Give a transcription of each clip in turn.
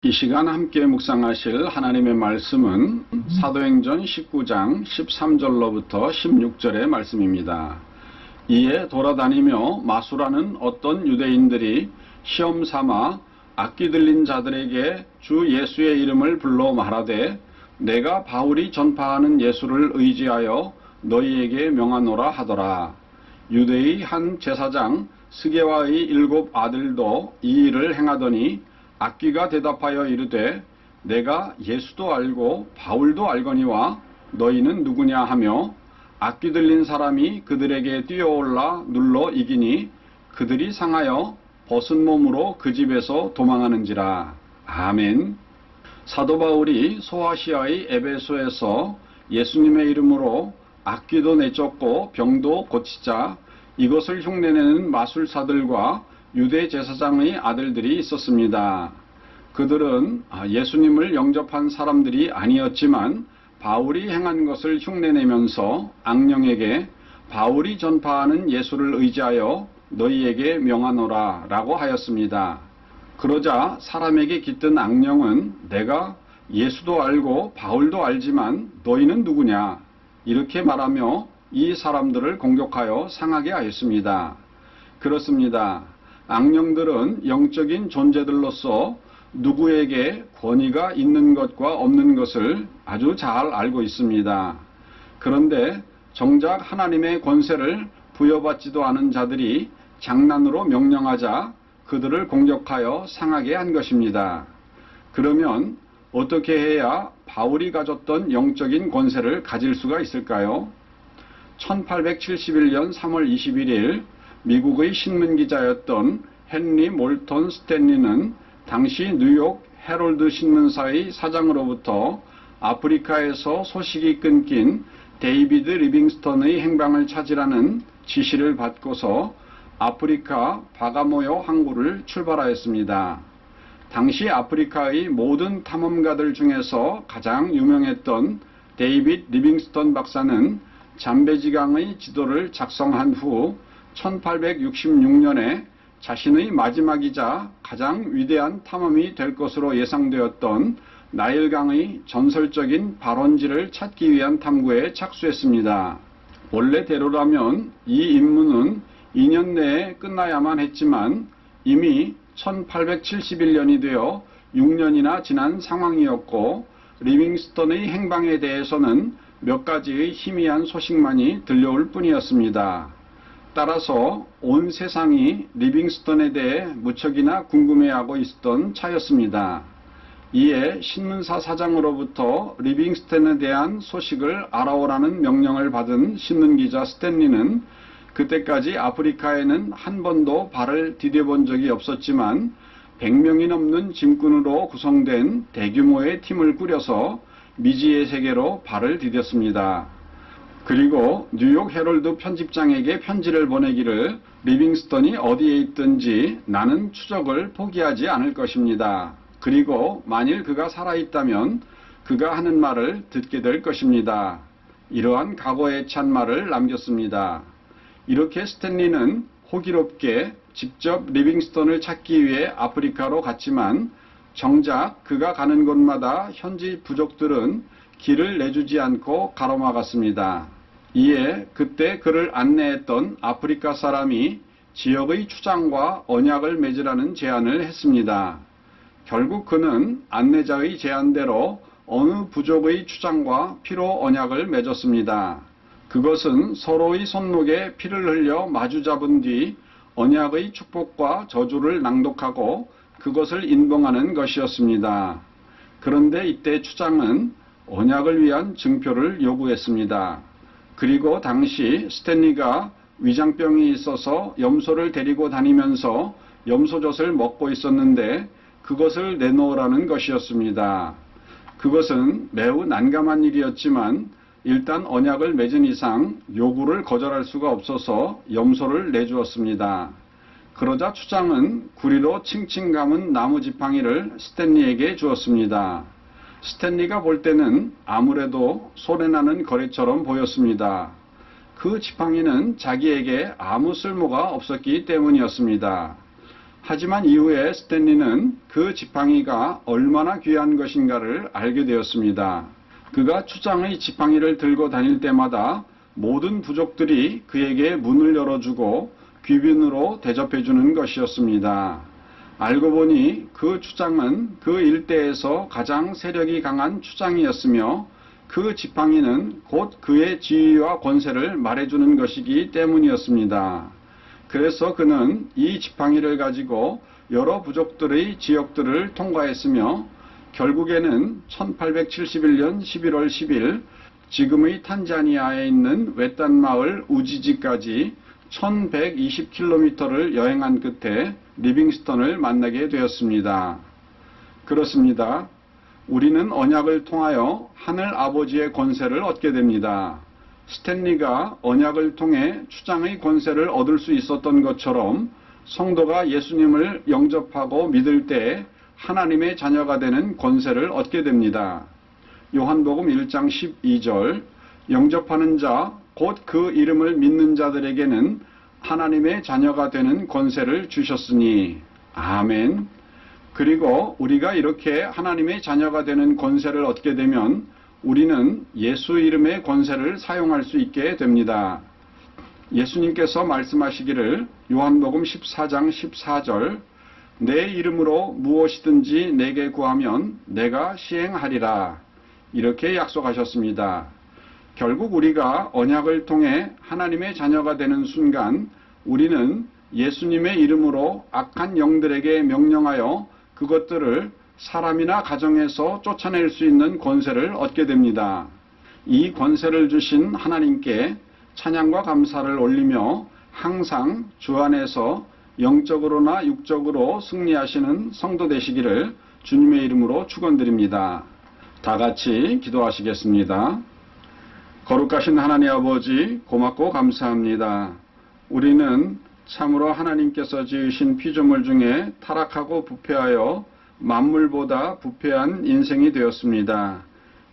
이 시간 함께 묵상하실 하나님의 말씀은 사도행전 19장 13절로부터 16절의 말씀입니다. 이에 돌아다니며 마수라는 어떤 유대인들이 시험 삼아 악기 들린 자들에게 주 예수의 이름을 불러 말하되 내가 바울이 전파하는 예수를 의지하여 너희에게 명하노라 하더라. 유대의 한 제사장 스게와의 7 아들도 이 일을 행하더니 악기가 대답하여 이르되 내가 예수도 알고 바울도 알거니와 너희는 누구냐 하며 악기 들린 사람이 그들에게 뛰어올라 눌러 이기니 그들이 상하여 벗은 몸으로 그 집에서 도망하는지라. 아멘. 사도 바울이 소아시아의 에베소에서 예수님의 이름으로 악기도 내쫓고 병도 고치자 이것을 흉내내는 마술사들과 유대 제사장의 아들들이 있었습니다. 그들은 예수님을 영접한 사람들이 아니었지만 바울이 행한 것을 흉내내면서 악령에게 바울이 전파하는 예수를 의지하여 너희에게 명하노라 라고 하였습니다. 그러자 사람에게 깃든 악령은 내가 예수도 알고 바울도 알지만 너희는 누구냐 이렇게 말하며 이 사람들을 공격하여 상하게 하였습니다. 그렇습니다. 악령들은 영적인 존재들로서 누구에게 권위가 있는 것과 없는 것을 아주 잘 알고 있습니다. 그런데 정작 하나님의 권세를 부여받지도 않은 자들이 장난으로 명령하자 그들을 공격하여 상하게 한 것입니다. 그러면 어떻게 해야 바울이 가졌던 영적인 권세를 가질 수가 있을까요? 1871년 3월 21일 미국의 신문기자였던 헨리 몰턴 스탠리는 당시 뉴욕 헤럴드 신문사의 사장으로부터 아프리카에서 소식이 끊긴 데이비드 리빙스턴의 행방을 찾으라는 지시를 받고서 아프리카 바가모요 항구를 출발하였습니다. 당시 아프리카의 모든 탐험가들 중에서 가장 유명했던 데이비드 리빙스턴 박사는 잠베지강의 지도를 작성한 후 1866년에 자신의 마지막이자 가장 위대한 탐험이 될 것으로 예상되었던 나일강의 전설적인 발원지를 찾기 위한 탐구에 착수했습니다. 원래대로라면 이 임무는 2년 내에 끝나야만 했지만 이미 1871년이 되어 6년이나 지난 상황이었고 리빙스턴의 행방에 대해서는 몇 가지의 희미한 소식만이 들려올 뿐이었습니다. 따라서 온 세상이 리빙스턴에 대해 무척이나 궁금해하고 있었던 차였습니다. 이에 신문사 사장으로부터 리빙스턴에 대한 소식을 알아오라는 명령을 받은 신문기자 스탠리는 그때까지 아프리카에는 한 번도 발을 디뎌본 적이 없었지만 100명이 넘는 짐꾼으로 구성된 대규모의 팀을 꾸려서 미지의 세계로 발을 디뎠습니다. 그리고 뉴욕 헤럴드 편집장에게 편지를 보내기를 리빙스턴이 어디에 있든지 나는 추적을 포기하지 않을 것입니다. 그리고 만일 그가 살아있다면 그가 하는 말을 듣게 될 것입니다. 이러한 각오에 찬 말을 남겼습니다. 이렇게 스탠리는 호기롭게 직접 리빙스턴을 찾기 위해 아프리카로 갔지만 정작 그가 가는 곳마다 현지 부족들은 길을 내주지 않고 가로막았습니다. 이에 그때 그를 안내했던 아프리카 사람이 지역의 추장과 언약을 맺으라는 제안을 했습니다. 결국 그는 안내자의 제안대로 어느 부족의 추장과 피로 언약을 맺었습니다. 그것은 서로의 손목에 피를 흘려 마주 잡은 뒤 언약의 축복과 저주를 낭독하고 그것을 인봉하는 것이었습니다. 그런데 이때 추장은 언약을 위한 증표를 요구했습니다. 그리고 당시 스탠리가 위장병이 있어서 염소를 데리고 다니면서 염소젖을 먹고 있었는데 그것을 내놓으라는 것이었습니다. 그것은 매우 난감한 일이었지만 일단 언약을 맺은 이상 요구를 거절할 수가 없어서 염소를 내주었습니다. 그러자 추장은 구리로 칭칭 감은 나무 지팡이를 스탠리에게 주었습니다. 스탠리가 볼 때는 아무래도 소리나는 거래처럼 보였습니다. 그 지팡이는 자기에게 아무 쓸모가 없었기 때문이었습니다. 하지만 이후에 스탠리는 그 지팡이가 얼마나 귀한 것인가를 알게 되었습니다. 그가 추장의 지팡이를 들고 다닐 때마다 모든 부족들이 그에게 문을 열어주고 귀빈으로 대접해주는 것이었습니다. 알고 보니 그 추장은 그 일대에서 가장 세력이 강한 추장이었으며 그 지팡이는 곧 그의 지위와 권세를 말해주는 것이기 때문이었습니다. 그래서 그는 이 지팡이를 가지고 여러 부족들의 지역들을 통과했으며 결국에는 1871년 11월 10일 지금의 탄자니아에 있는 외딴 마을 우지지까지 1120km를 여행한 끝에 리빙스턴을 만나게 되었습니다. 그렇습니다. 우리는 언약을 통하여 하늘 아버지의 권세를 얻게 됩니다. 스탠리가 언약을 통해 추장의 권세를 얻을 수 있었던 것처럼 성도가 예수님을 영접하고 믿을 때 하나님의 자녀가 되는 권세를 얻게 됩니다. 요한복음 1장 12절 영접하는 자 곧 그 이름을 믿는 자들에게는 하나님의 자녀가 되는 권세를 주셨으니 아멘. 그리고 우리가 이렇게 하나님의 자녀가 되는 권세를 얻게 되면 우리는 예수 이름의 권세를 사용할 수 있게 됩니다. 예수님께서 말씀하시기를 요한복음 14장 14절 내 이름으로 무엇이든지 내게 구하면 내가 시행하리라 이렇게 약속하셨습니다. 결국 우리가 언약을 통해 하나님의 자녀가 되는 순간 우리는 예수님의 이름으로 악한 영들에게 명령하여 그것들을 사람이나 가정에서 쫓아낼 수 있는 권세를 얻게 됩니다. 이 권세를 주신 하나님께 찬양과 감사를 올리며 항상 주 안에서 영적으로나 육적으로 승리하시는 성도 되시기를 주님의 이름으로 축원드립니다. 다 같이 기도하시겠습니다. 거룩하신 하나님 아버지 고맙고 감사합니다. 우리는 참으로 하나님께서 지으신 피조물 중에 타락하고 부패하여 만물보다 부패한 인생이 되었습니다.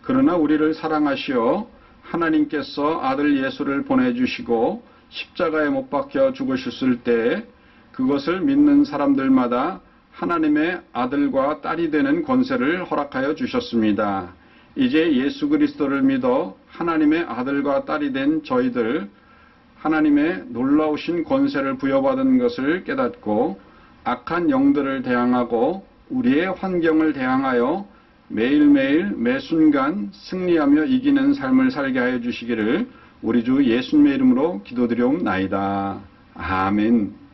그러나 우리를 사랑하시어 하나님께서 아들 예수를 보내주시고 십자가에 못 박혀 죽으셨을 때 그것을 믿는 사람들마다 하나님의 아들과 딸이 되는 권세를 허락하여 주셨습니다. 이제 예수 그리스도를 믿어 하나님의 아들과 딸이 된 저희들 하나님의 놀라우신 권세를 부여받은 것을 깨닫고 악한 영들을 대항하고 우리의 환경을 대항하여 매일매일 매순간 승리하며 이기는 삶을 살게 하여 주시기를 우리 주 예수님의 이름으로 기도드리옵나이다. 아멘.